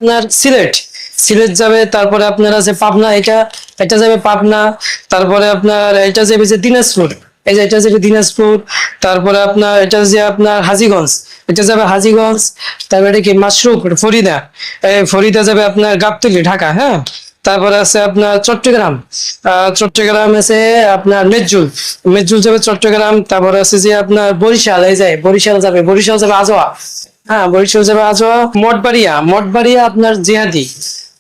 আপনার সিলেট সিলেট যাবে, তারপরে আপনার আছে পাবনা, এটা এটা যাবে পাবনা, তারপরে আপনার এটা যাবে যে দিনাজপুর, এই যে এটা যাবে দিনাজপুর, তারপরে আপনার এটা যে আপনার হাজীগঞ্জ, এটা যাবে হাজীগঞ্জ, তারপরে এটা কি মাশরুক ফরিদা, এই ফরিদা যাবে আপনার গাবতলী ঢাকা, হ্যাঁ। তারপরে আছে আপনার চট্টগ্রাম, চট্টগ্রাম আছে আপনার মেজুল, মেজুল যাবে চট্টগ্রাম, তারপরে আছে যে আপনার বরিশাল, এই যায় বরিশাল যাবে, বরিশাল যাবে আজোয়া, হ্যাঁ বরিশাল যাবে আজোয়া, মঠবাড়িয়া, মঠবাড়িয়া আপনার জিহাদি,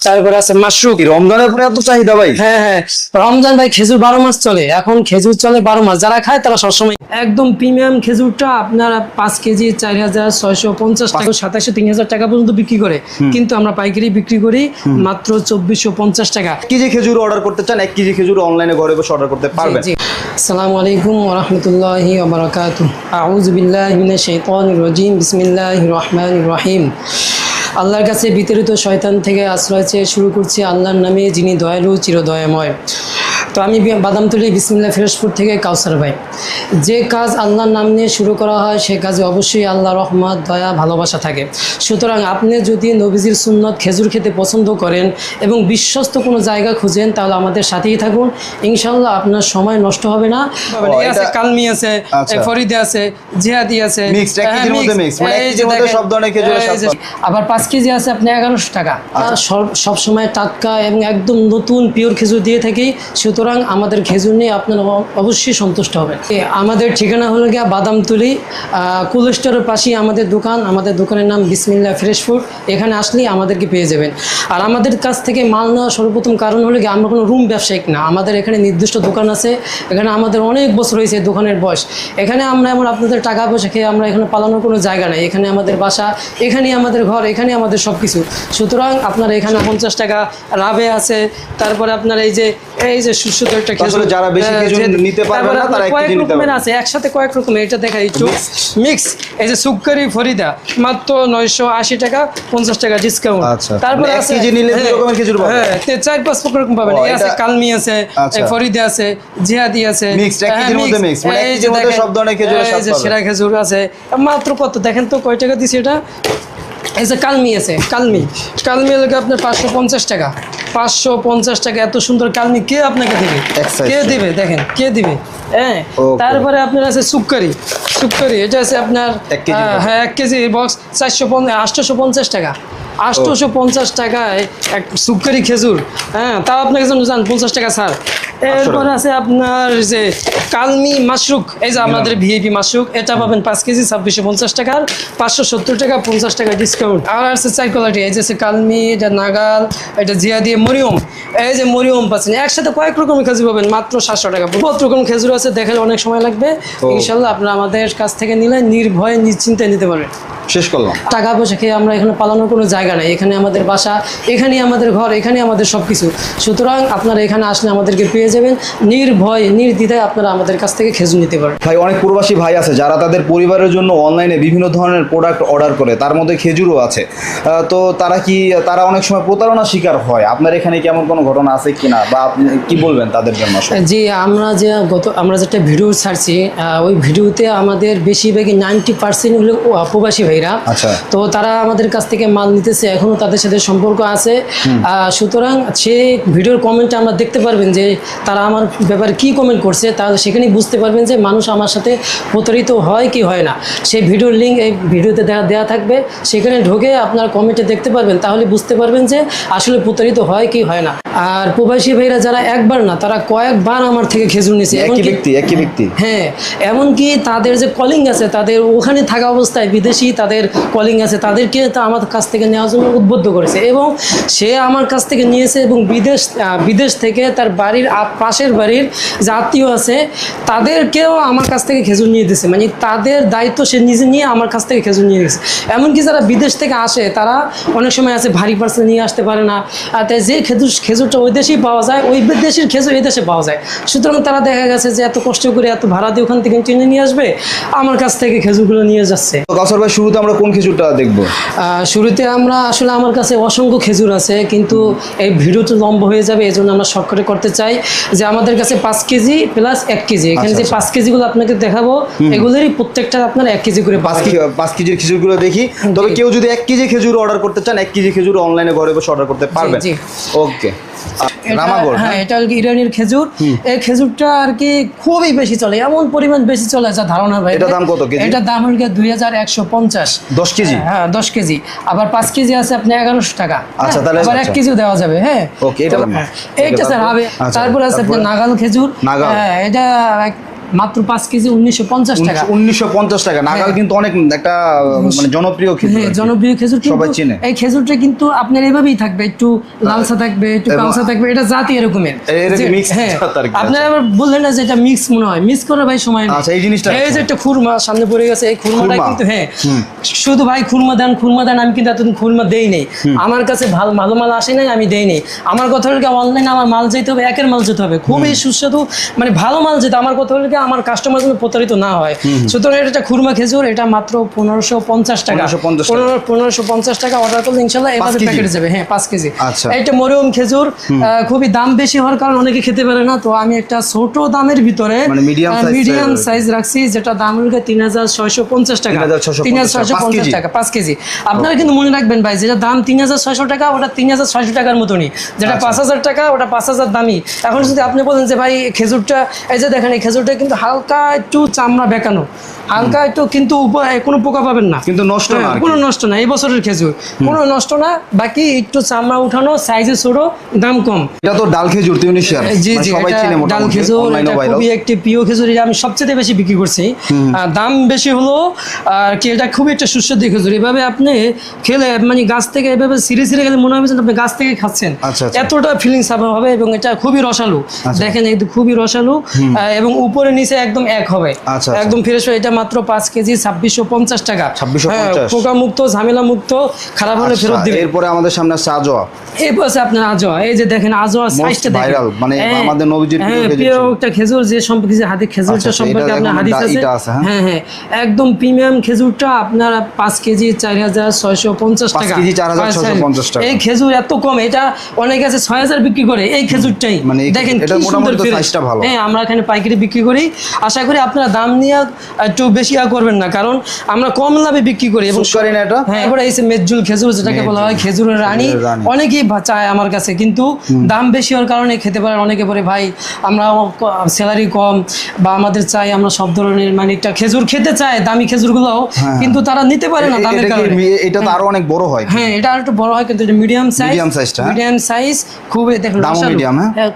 তারপরে আছে মাশরুক। রমজানের পরে এত চাহিদা ভাই? হ্যাঁ হ্যাঁ, রমজান ভাই খেজুর 12 মাস চলে, এখন খেজুর চলে 12 মাস, যারা খায় তারা সবসময় একদম প্রিমিয়াম খেজুরটা আপনার 5 কেজি 4650 টাকা, 2700 3000 টাকা পর্যন্ত বিক্রি করে, কিন্তু আমরা পাইকারি বিক্রি করি মাত্র 2450 টাকা। কেজি খেজুর অর্ডার করতে চান, 1 কেজি খেজুর অনলাইনে ঘরে বসে অর্ডার করতে পারবেন। জি। আসসালামু আলাইকুম ওয়া রাহমাতুল্লাহি ওয়া বারাকাতুহু। আউযু বিল্লাহি মিনাশ শাইতানির রাজিম। বিসমিল্লাহির রহমানির রহিম। আল্লাহর কাছে বিতাড়িত শয়তান থেকে আশ্রয় চেয়ে শুরু করছি আল্লাহর নামে, যিনি দয়ালু চিরদয়াময়। তো আমি বাদামতলী বিসমিল্লাহ ফিরোজপুর থেকে কাউসার ভাই। যে কাজ আল্লাহর নাম নিয়ে শুরু করা হয় সে কাজে অবশ্যই আল্লাহ রহমত, দয়া, ভালোবাসা থাকে। সুতরাং আপনি যদি নবীজির সুন্নত খেজুর খেতে পছন্দ করেন এবং বিশ্বস্ত কোনো জায়গা খুঁজেন, তাহলে আমাদের সাথেই থাকুন, ইনশাল্লাহ আপনার সময় নষ্ট হবে না। আছে কালমি আছে, ফরিদে আছে, জিহাদি আছে, আবার 5 কেজি আছে আপনি 1100 টাকা। সব সময় টাটকা এবং একদম নতুন পিওর খেজুর দিয়ে থাকি, সুতরাং আমাদের খেজুর নিয়ে আপনারা অবশ্যই সন্তুষ্ট হবেন। আমাদের ঠিকানা হলো গিয়া বাদামতলী, কুল স্টোরের পাশেই আমাদের দোকান। আমাদের দোকানের নাম বিসমিল্লাহ ফ্রেশ ফুড। এখানে আসলেই আমাদেরকে পেয়ে যাবেন। আর আমাদের কাছ থেকে মাল নেওয়ার সর্বপ্রথম কারণ হলো গিয়ে আমরা কোনো রুম ব্যবসায়িক না, আমাদের এখানে নির্দিষ্ট দোকান আছে। এখানে আমাদের অনেক বছর হয়েছে দোকানের বয়স। এখানে আমরা এমন আপনাদের টাকা পয়সা খেয়ে আমরা এখানে পালানোর কোনো জায়গা নেই। এখানে আমাদের বাসা, এখানেই আমাদের ঘর, এখানে আমাদের সব কিছু। সুতরাং আপনার এখানে 50 টাকা রাবে আছে, তারপরে আপনার এই যে সুস্থ একটা খেজুর, যারা বেশি খেজুর নিতে পারবে না তারা কয়েক রকমের আছে, একসাথে কয়েক রকমের। এটা দেখাই একটু মিক্স, এই যে সুক্কারি ফরিদা মাত্র 980 টাকা, 50 টাকা ডিসকাউন্ট। তারপরে আছে কেজি নিলে 2 রকমের খেজুর পাবেন, হ্যাঁ 4-5 রকম পাবেন। এই আছে কালমি আছে, ফরিদা আছে, জিহাদি আছে, মিক্স, এক কেজির মধ্যে মিক্স, মানে এক কেজির মধ্যে সব ধরনের খেজুরের স্বাদ পাবেন। সেরা খেজুর আছে মাত্র কত দেখেন তো কয় টাকা দিছি এটা। এই যে কালমি আছে, কালমি লাগে আপনার 550 টাকা, 550 টাকা। এত সুন্দর কালমি কে আপনাকে দেবে? কে দিবে? দেখেন কে দিবে, হ্যাঁ। তারপরে আপনার আছে সুক্কারি, এটা আছে আপনার হ্যাঁ 1 কেজি বক্স 850 টাকা, 850 টাকায় এক সুক্কারি খেজুর, হ্যাঁ। তাও আপনাকে জান 50 টাকা ছাড়। এরপর আছে আপনার যে কালমি মাশরুক, এই যে আমাদের ভিআইপি মাশরুক, এটা পাবেন 5 কেজি 2650 টাকার, 570 টাকা, 50 টাকা ডিসকাউন্ট। আর আছে 4 কোয়ালিটি, এই যে কালমি, এটা নাগাল, এটা জিহাদি, মরিয়ম, এই যে মরিয়ম পাচ্ছেন। একসাথে কয়েক রকমের খেজুর পাবেন মাত্র 700 টাকা। বহুত রকম খেজুর আছে, দেখালে অনেক সময় লাগবে। ইনশাল্লাহ আপনারা আমাদের কাছ থেকে নিলে নির্ভয়ে নিশ্চিন্তে নিতে পারবেন। শেষ করলাম। টাকা পয়সা খেয়ে আমরা এখানে পালানোর কোনো জায়গা নেই। এখানে আমাদের বাসা, এখানেই আমাদের ঘর, এখানে আমাদের সব কিছু। সুতরাং আপনারা এখানে আসলে আমাদেরকে পেয়ে যাবেন, নির্ভয়ে নির্দ্বিধায় আপনারা আমাদের কাছ থেকে খেজুর নিতে পারেন। ভাই, অনেক প্রবাসী ভাই আছে যারা তাদের পরিবারের জন্য অনলাইনে বিভিন্ন ধরনের প্রোডাক্ট অর্ডার করে, তার মধ্যে খেজুরও আছে। তো তারা অনেক সময় প্রতারণার শিকার হয়। আপনার এখানে কেমন কোনো ঘটনা আছে কিনা, বা আপনি কি বলবেন তাদের জন্য? জি, আমরা যেটা ভিডিও ছাড়ছি, ওই ভিডিওতে আমাদের বেশিরভাগই 90% হলো প্রবাসী ভাইরা। তো তারা আমাদের কাছ থেকে মাল নিতেছে, এখনো তাদের সাথে সম্পর্ক আছে। সুতরাং সে ভিডিওর কমেন্টে আমরা দেখতে পারবেন যে তারা আমার ব্যাপারে কি কমেন্ট করছে, তাহলে সেখানেই বুঝতে পারবেন যে মানুষ আমার সাথে প্রতারিত হয় কি হয় না। সেই ভিডিওর লিঙ্ক এই ভিডিওতে দেওয়া থাকবে, সেখানে ঢুকে আপনার কমেন্টে দেখতে পারবেন, তাহলে বুঝতে পারবেন যে আসলে প্রতারিত হয় কি হয় না। আর প্রবাসী ভাইরা যারা একবার না, তারা কয়েকবার আমার থেকে খেজুর নিয়েছে, একই ব্যক্তি, হ্যাঁ। এমনকি তাদের যে কলিং আছে, তাদের ওখানে থাকা অবস্থায় বিদেশি তাদের কলিং আছে, তাদেরকে আমার কাছ থেকে নেওয়ার জন্য উদ্বুদ্ধ করেছে, এবং সে আমার কাছ থেকে নিয়েছে। এবং বিদেশ থেকে তার বাড়ির পাশের বাড়ির যে আত্মীয় আছে, তাদেরকেও আমার কাছ থেকে খেজুর নিয়ে দিয়েছে। মানে তাদের দায়িত্ব সে নিজে নিয়ে আমার কাছ থেকে খেজুর নিয়ে গেছে। এমনকি যারা বিদেশ থেকে আসে, তারা অনেক সময় আছে ভারী পার্সেল নিয়ে আসতে পারে না, আর তাই যে খেজুরটা ওই দেশেই পাওয়া যায়, ওই দেশের খেজুর এই দেশে পাওয়া যায়। সুতরাং তারা দেখা গেছে যে এত কষ্ট করে এত ভাড়া দিয়ে ওখান থেকে কিনে নিয়ে আসবে, আমার কাছ থেকে খেজুরগুলো নিয়ে যাচ্ছে। কাউসার ভাই, শুরু শুরুতে আমরা কোন খেজুরটা দেখবো? শুরুতে আমরা আসলে আমার কাছে অসংখ্য খেজুর আছে, কিন্তু এই ভিডিওটা লম্বা হয়ে যাবে, এই জন্য আমরা শর্টকাটে করতে চাই যে আমাদের কাছে 5 কেজি প্লাস 1 কেজি, এখানে যে 5 কেজিগুলো আপনাকে দেখাবো এগুলোরই প্রত্যেকটা আপনার 1 কেজি করে 5 কেজির খেজুরগুলো দেখি। তবে কেউ যদি 1 কেজি খেজুর অর্ডার করতে চান, 1 কেজি খেজুর অনলাইনে ঘরে বসে অর্ডার করতে পারবেন। ওকে, হ্যাঁ, এটা আর কি ইরানির খেজুর। এই খেজুরটা আর কি খুবই বেশি চলে, এমন পরিমাণ বেশি চলে যা ধারণা ভাই। এটা দাম কত কেজি? এটা দাম হল 2150 10 কেজি। হ্যাঁ 10 কেজি, আবার 5 কেজি আছে আপনি 1100 টাকা। আচ্ছা, তাহলে আবার 1 কেজিও দেওয়া যাবে। হ্যাঁ ওকে, এটা এইটা স্যার হবে। তারপর আছে আপনার নাগাল খেজুর। হ্যাঁ, এটা মাত্র 5 কেজি 1950 টাকা। 1950 টাকা। নাগাল কিন্তু অনেক একটা মানে জনপ্রিয় খেজুর। হ্যাঁ, জনপ্রিয় খেজুর, সবাই চেনে। এই খেজুরটা কিন্তু আপনার এভাবেই থাকবে, একটু লালসা থাকবে, একটু কালসা থাকবে, এটা জাতি এরকমের। হ্যাঁ, আপনারা আবার বললেন না যে এটা মিক্স মনে হয়, মিক্স করে ভাই সময় নেই। আচ্ছা, এই জিনিসটা এই যে একটা খুরমা সামনে পড়ে গেছে, এই খুরমাটা কিন্তু হ্যাঁ শুধু ভাই খুরমা দেন আমি কিন্তু এতদিন খুরমা দেই নেই। আমার কাছে ভালো মাল আসে নাই, আমি দেই নেই। আমার কথা হলো অনলাইনে আমার মাল যেতে হবে, একের মাল যেতে হবে, খুবই সুস্বাদু মানে ভালো মাল যেতে। আমার কথা হলো আমার কাস্টমার যেন প্রতারিত না হয়। সুতরাং এটা খুরমা খেজুর, এটা মাত্র 1550 টাকা। 1550 টাকা অর্ডার করলে ইনশাল্লাহ এভাবে প্যাকেটে যাবে। হ্যাঁ 5 কেজি। এটা মরিয়ম খেজুর, খুবই দাম বেশি হওয়ার কারণে অনেকে খেতে পারে না, তো আমি একটা ছোট দামের ভিতরে মিডিয়াম সাইজ রাখছি, যেটা দাম হলো 3650 টাকা। 3650 টাকা 5 কেজি। আপনারা কিন্তু মনে রাখবেন ভাই, যেটা দাম 3600 টাকা ওটা 3600 টাকার মতনই, যেটা 5000 টাকা ওটা 5000 দামি। এখন যদি আপনি বলেন যে ভাই খেজুরটা, এই যে দেখেন এই খেজুরটা কিন্তু হালকা একটু চামড়া বেঁকানো, হালকা একটু, কিন্তু কোনো পোকা পাবেন না, কিন্তু নষ্ট না, কোনো নষ্ট না। এই বছরের খেজুর কোনো নষ্ট না, বাকি একটু চামড়া উঠানো, সাইজে ছোট, দাম কম। এটা তো ডাল খেজুর, তিউনিশিয়ার। জি জি, সবাই চিনে মোটামুটি। ডাল খেজুর এটা খুবই একটি প্রিয় খেজুর, এটা আমি সবচেয়ে বেশি বিক্রি করছি। দাম বেশি হলো আর কি, এটা খুবই একটা সুস্বাদু খেজুর। এভাবে আপনি খেলে মানে গাছ থেকে এভাবে সিঁড়ে সিঁড়ে গেলে মনে হবে যে আপনি গাছ থেকে খাচ্ছেন, এতটা ফিলিংস হবে। এবং এটা খুবই রসালো, দেখেন একদম খুবই রসালো, এবং উপরে নিচে একদম এক হবে, একদম ফ্রেশ। এটা মাত্র 5 কেজি 2650 টাকা। পোকা মুক্ত, ঝামেলা মুক্ত, খারাপ হলে ফেরত দিবেন। এরপরে আমাদের সামনে আছে আজোয়া। এরপর আছে আপনার আজোয়া। এই যে দেখেন আজোয়া সাইজটা দেখেন, মানে আমাদের নবীজির প্রিয় একটা খেজুর, যে সম্পর্কে যে হাতে খেজুরটা সম্পর্কে আপনার হাদিস আছে। হ্যাঁ হ্যাঁ, একদম প্রিমিয়াম খেজুরটা আপনার 5 কেজি 4650 টাকা। 5 কেজি 4650 টাকা। এই খেজুর এত কম, এটা অনেকে আছে 6000 বিক্রি করে এই খেজুরটাই। দেখেন এটা মোটামুটি সাইজটা ভালো। হ্যাঁ, আমরা এখানে পাইকারি বিক্রি করি। আশা করি আপনারা দাম নিয়ে একটু বেশি করবেন না, কারণ আমরা কম লাভে বিক্রি করি। এবং হ্যাঁ, এবারে এই মেজজুল খেজুর, যেটাকে বলা হয় খেজুরের রানী, অনেকেই চায় আমার কাছে, কিন্তু দাম বেশি হওয়ার কারণে খেতে পারে অনেকে বলে ভাই আমরা স্যালারি কম বা আমাদের চাই, আমরা সব ধরনের মানে একটা খেজুর খেতে চায়, দামি খেজুরগুলো, কিন্তু তারা নিতে পারে না দামের কারণে। এটা তো আরো অনেক বড় হয়। হ্যাঁ, এটা আরেকটু বড় হয়, কিন্তু এটা মিডিয়াম সাইজ, খুবই দেখেন রসালো,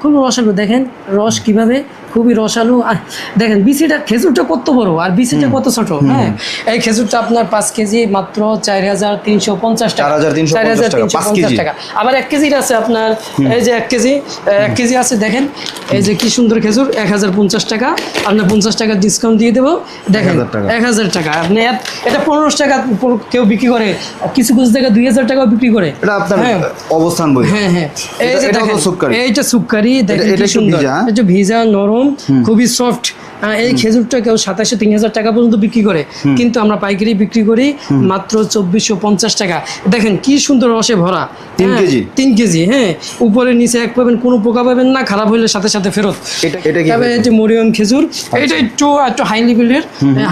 খুব রসালো। দেখেন রস কিভাবে, খুবই রসালো। আর দেখেন বিচিটা, খেজুরটা কত বড় আর বিচিটা কত ছোট। হ্যাঁ, এই খেজুরটা আপনার 5 কেজি মাত্র 4350 টাকা। 4350 টাকা। আবার 1 কেজির আছে আপনার, এই যে 1 কেজি আছে, দেখেন এই যে কি সুন্দর খেজুর, 1050 টাকা। আপনার 50 টাকা ডিসকাউন্ট দিয়ে দেবো, দেখেন 1000 টাকা। আপনি এটা 1500 টাকা কেউ বিক্রি করে, কিছু কিছু জায়গায় 2000 টাকাও বিক্রি করে। এটা আপনার অবস্থান বই। হ্যাঁ হ্যাঁ, এই যে দেখেন এইটা সুক্কারি, দেখেন কি সুন্দর, এটা ভিজা নরম, খুবই সফট। এই খেজুরটা কেউ 2700-3000 টাকা পর্যন্ত বিক্রি করে, কিন্তু আমরা পাইকারি বিক্রি করি মাত্র 2450 টাকা। দেখেন কি সুন্দর রসে ভরা, 3 কেজি। হ্যাঁ, উপরে নিচে এক পাবেন, কোনো পোকা পাবেন না, খারাপ হলে সাথে সাথে ফেরত। এটা মরিয়ম খেজুর, এটা একটু হাই লেভেলের।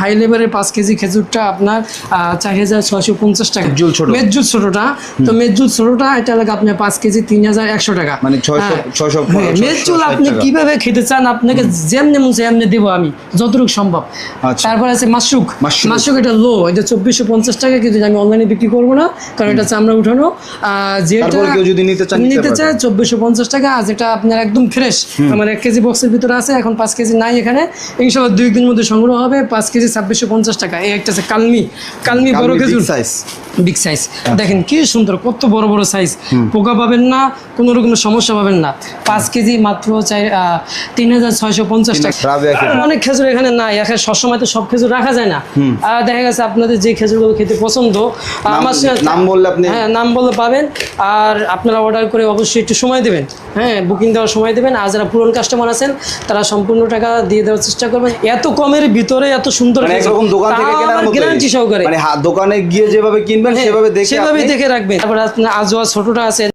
হাই লেভেলের 5 কেজি খেজুরটা আপনার 4650 টাকা। মেজজুল ছোটটা, তো মেজজুল ছোটটা এটা লাগে আপনার 5 কেজি 3100 টাকা। মানে 600। মেজজুল আপনি কিভাবে খেতে চান, আপনাকে যেমনি মন চাই এমনি দেবো আমি, যতটুকু সম্ভব। তারপর আছে মাশরুক। এটা লো, এটা 2450 টাকা, কিন্তু আমি অনলাইনে বিক্রি করবো না, কারণ এটা চামড়া উঠানো। যেটা নিতে চায় 2450 টাকা। আর যেটা আপনার একদম ফ্রেশ, আমার 1 কেজি বক্সের ভিতরে আছে, এখন 5 কেজি নাই এখানে, ইনশাআল্লাহ 2 দিনের মধ্যে সংগ্রহ হবে। 5 কেজি 2650 টাকা। এই একটা আছে কালমি বড় খেজুর, বিগ সাইজ। দেখেন কি সুন্দর, কত বড় বড় সাইজ, পোকা পাবেন না, কোনো রকমের সমস্যা পাবেন না। 5 কেজি মাত্র 3650 টাকা। অনেক খেজুর এখানে নাই, এখানে সবসময় তো সব খেজুর রাখা যায় না। দেখা গেছে আপনাদের যে খেজুরগুলো খেতে পছন্দ আমার নাম বললে আপনি হ্যাঁ নাম বললে পাবেন। আর আপনারা অর্ডার করে অবশ্যই একটু সময় দেবেন, হ্যাঁ বুকিং দেওয়ার সময় দেবেন। আর যারা পুরনো কাস্টমার আছেন তারা সম্পূর্ণ টাকা দিয়ে দেওয়ার চেষ্টা করবেন। এত কমের ভিতরে এত সুন্দর মানে একরকম দোকান থেকে কেনার মতো গ্যারান্টি সহকারে, মানে দোকানে গিয়ে যেভাবে কিনবেন সেভাবে দেখে দেখে রাখবেন। তারপরে আপনার আজওয়া ছোটটা আছে